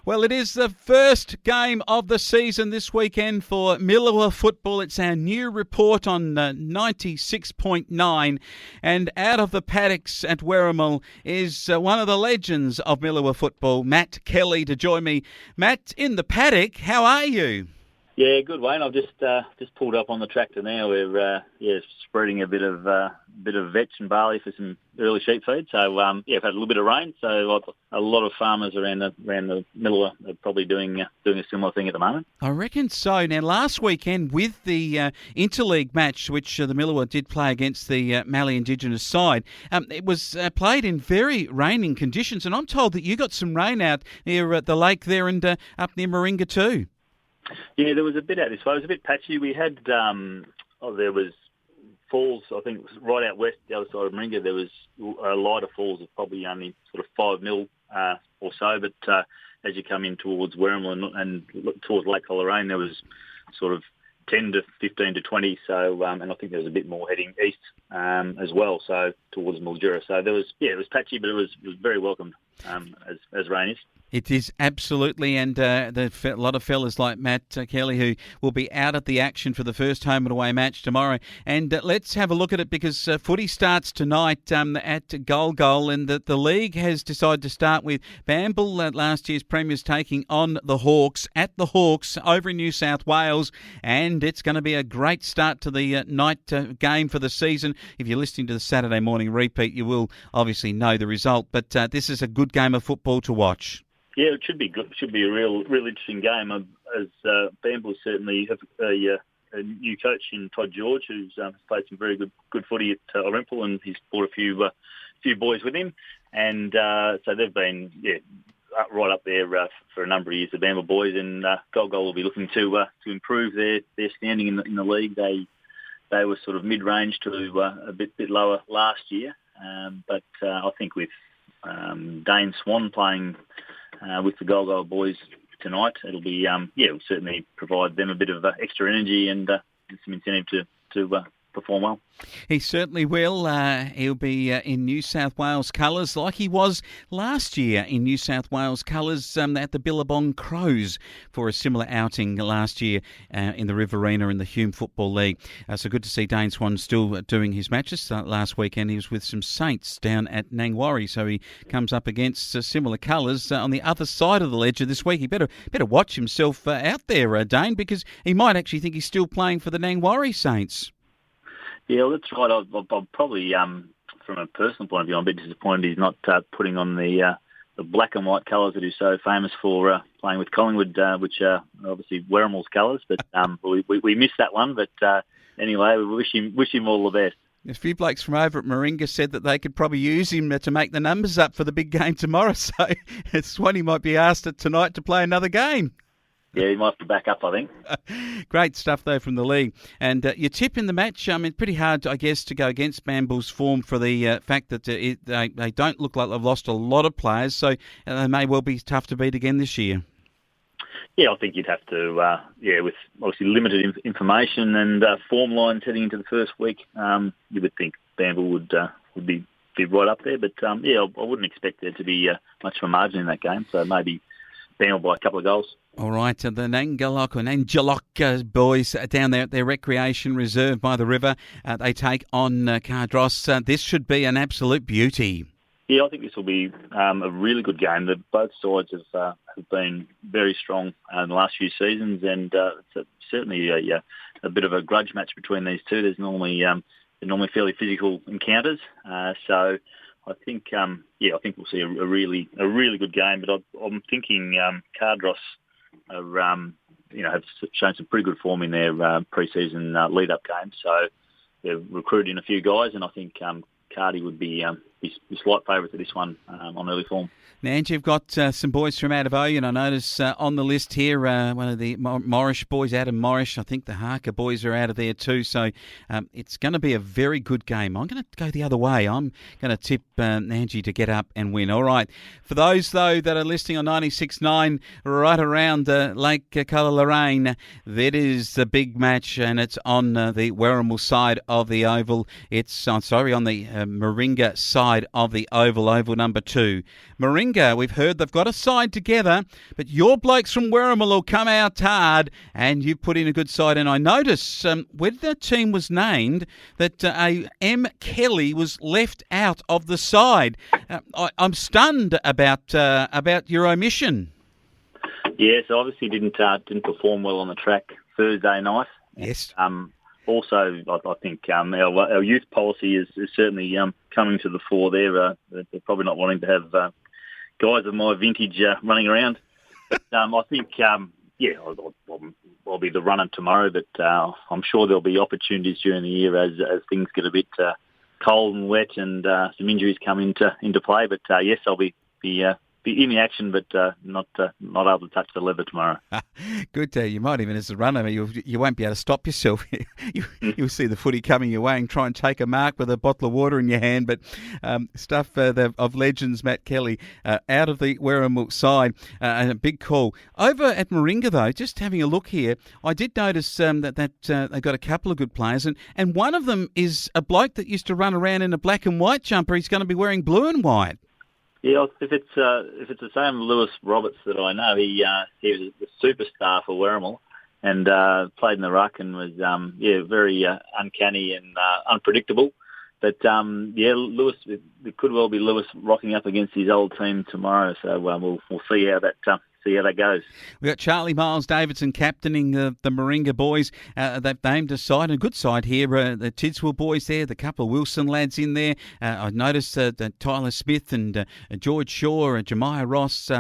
Well, it is the first game of the season this weekend for Millewa football. It's our new report on 96.9. And out of the paddocks at Werrimull is one of the legends of Millewa football, Matt Kelly, to join me. Matt, in the paddock, how are you? Yeah, good, Wayne. I've just pulled up on the tractor now. We're spreading a bit of vetch and barley for some early sheep feed. So we've had a little bit of rain. So a lot of farmers around the Millewa are probably doing a similar thing at the moment. I reckon so. Now, last weekend with the interleague match, which the Millewa did play against the Mallee Indigenous side, it was played in very raining conditions, and I'm told that you got some rain out near the lake there and up near Moringa too. Yeah, there was a bit out this way. It was a bit patchy. We had, there was falls, I think it was right out west, the other side of Moringa. There was lighter falls of probably only sort of 5 mil or so. But as you come in towards Werrimull and towards Lake Coleraine, there was sort of 10 to 15 to 20. So, and I think there was a bit more heading east as well, so towards Mildura. So there was, it was patchy, but it was very welcomed as rain is. It is absolutely, and a lot of fellas like Matt Kelly who will be out at the action for the first home and away match tomorrow. And let's have a look at it because footy starts tonight at Goal, and the league has decided to start with Bamble, last year's premiers, taking on the Hawks at the Hawks over in New South Wales, and it's going to be a great start to the night game for the season. If you're listening to the Saturday morning repeat, you will obviously know the result, but this is a good game of football to watch. Yeah, it should be good. It should be a real interesting game. As Bamble certainly have a new coach in Todd George, who's played some very good footy at Werrimull, and he's brought a few boys with him, and so they've been right up there for a number of years. The Bamble boys, and Goal will be looking to improve their standing in the league. They were sort of mid-range to a bit lower last year, but I think with Dane Swan playing with the Goal boys tonight, it'll be it'll certainly provide them a bit of extra energy and some incentive to perform well. He certainly will. He'll be in New South Wales colours like he was last year in New South Wales colours at the Billabong Crows for a similar outing last year in the Riverina in the Hume Football League. So good to see Dane Swan still doing his matches. Last weekend he was with some Saints down at Nangwarry, so he comes up against similar colours on the other side of the ledger this week. He better watch himself out there, Dane, because he might actually think he's still playing for the Nangwarry Saints. Yeah, well, that's right. I'll probably, from a personal point of view, I'm a bit disappointed he's not putting on the black and white colours that he's so famous for playing with Collingwood, which are obviously Werrimull's colours. But we missed that one. But anyway, we wish him all the best. A few blokes from over at Moringa said that they could probably use him to make the numbers up for the big game tomorrow. So Swanee might be asked tonight to play another game. Yeah, he might have to back up, I think. Great stuff, though, from the league. And your tip in the match, it's pretty hard, I guess, to go against Bamble's form for the fact that they don't look like they've lost a lot of players, so they may well be tough to beat again this year. Yeah, I think you'd have to, with obviously limited information and form lines heading into the first week, you would think Bamble would be right up there. But, I wouldn't expect there to be much of a margin in that game, so maybe Bamble by a couple of goals. All right, the Nangalok boys down there at their recreation reserve by the river, they take on Cardross. This should be an absolute beauty. Yeah, I think this will be a really good game. Both sides have been very strong in the last few seasons, and it's certainly a bit of a grudge match between these two. There's normally fairly physical encounters, so I think we'll see a really good game. But I'm thinking Cardross have shown some pretty good form in their pre-season lead-up games. So they're recruiting a few guys, and I think Cardi would be slight favourite to this one on early form. Now, you've got some boys from out of Oyen. I notice on the list here, one of the Morrish boys, Adam Morrish. I think the Harker boys are out of there too. So it's going to be a very good game. I'm going to go the other way. I'm going to tip Angie to get up and win. All right. For those, though, that are listening on 96.9 right around Lake Coleraine, that is the big match, and it's on the Werrimull side of the oval. It's, on the Moringa side of the oval number 2. Moringa, we've heard they've got a side together, but your blokes from Werrimull will come out hard, and you've put in a good side. And I notice when the team was named that M. Kelly was left out of the side. I'm stunned about your omission. Yes, obviously didn't perform well on the track Thursday night. Yes. Also, I think our youth policy is certainly coming to the fore there. They're probably not wanting to have guys of my vintage running around. But I think, I'll be the runner tomorrow, but I'm sure there'll be opportunities during the year as things get a bit cold and wet and some injuries come into play. But yes, I'll be in the action, but not able to touch the leather tomorrow. Good. You might even, as a runner, you won't be able to stop yourself. You'll see the footy coming your way and try and take a mark with a bottle of water in your hand. But stuff of legends, Matt Kelly, out of the Werrimull side. And a big call. Over at Moringa, though, just having a look here, I did notice that they got a couple of good players. And one of them is a bloke that used to run around in a black and white jumper. He's going to be wearing blue and white. Yeah, if it's the same Lewis Roberts that I know, he was the superstar for Werrimull and played in the ruck and was very uncanny and unpredictable. But Lewis, it could well be Lewis rocking up against his old team tomorrow. So we'll see how that goes. We've got Charlie Miles Davidson captaining the Moringa boys. They've named a side, a good side here. The Tidswell boys there, the couple of Wilson lads in there. I noticed that Tyler Smith and George Shaw, Jemiah Ross.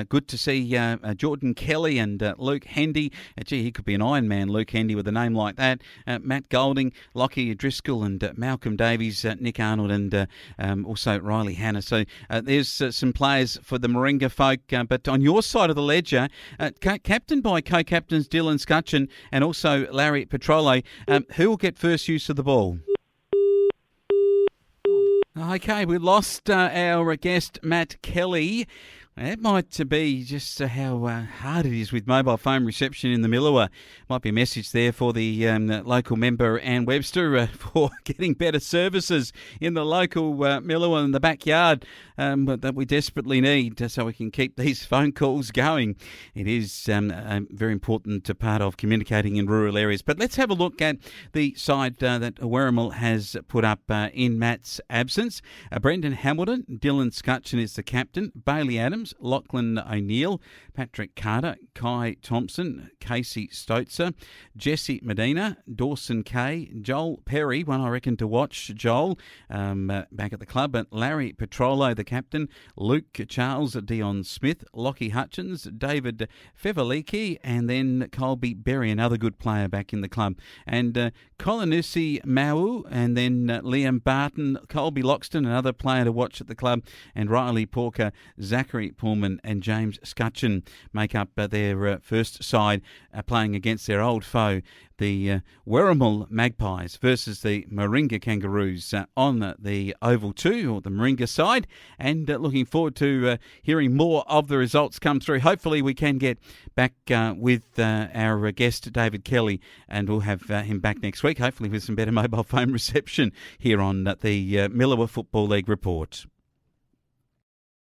Good to see Jordan Kelly and Luke Hendy. He could be an Iron Man, Luke Hendy, with a name like that. Matt Golding, Lockie Driscoll and Malcolm Davies, Nick Arnold and also Riley Hanna. So there's some players for the Moringa folk. But on your side of the ledger, captained by co-captains Dylan Scutcheon and also Larry Petrolo, who will get first use of the ball? Okay, we lost our guest Matt Kelly. It might be just how hard it is with mobile phone reception in the Millewa. Might be a message there for the local member, Ann Webster, for getting better services in the local Millewa in the backyard that we desperately need so we can keep these phone calls going. It is a very important part of communicating in rural areas. But let's have a look at the side that Werrimull has put up in Matt's absence. Brendan Hamilton, Dylan Scutcheon is the captain, Bailey Adams, Lachlan O'Neill, Patrick Carter, Kai Thompson, Casey Stotzer, Jesse Medina, Dawson Kay, Joel Perry, one I reckon to watch, Joel, back at the club, but Larry Petrolo, the captain, Luke Charles, Dion Smith, Lockie Hutchins, David Fevaliki, and then Colby Berry, another good player back in the club, and Colonusi Mau, and then Liam Barton, Colby Loxton, another player to watch at the club, and Riley Porker, Zachary Pullman and James Scutcheon make up their first side, playing against their old foe, the Werrimull Magpies versus the Moringa Kangaroos on the Oval 2, or the Moringa side, and looking forward to hearing more of the results come through. Hopefully we can get back with our guest David Kelly, and we'll have him back next week, hopefully with some better mobile phone reception here on the Millewa Football League Report.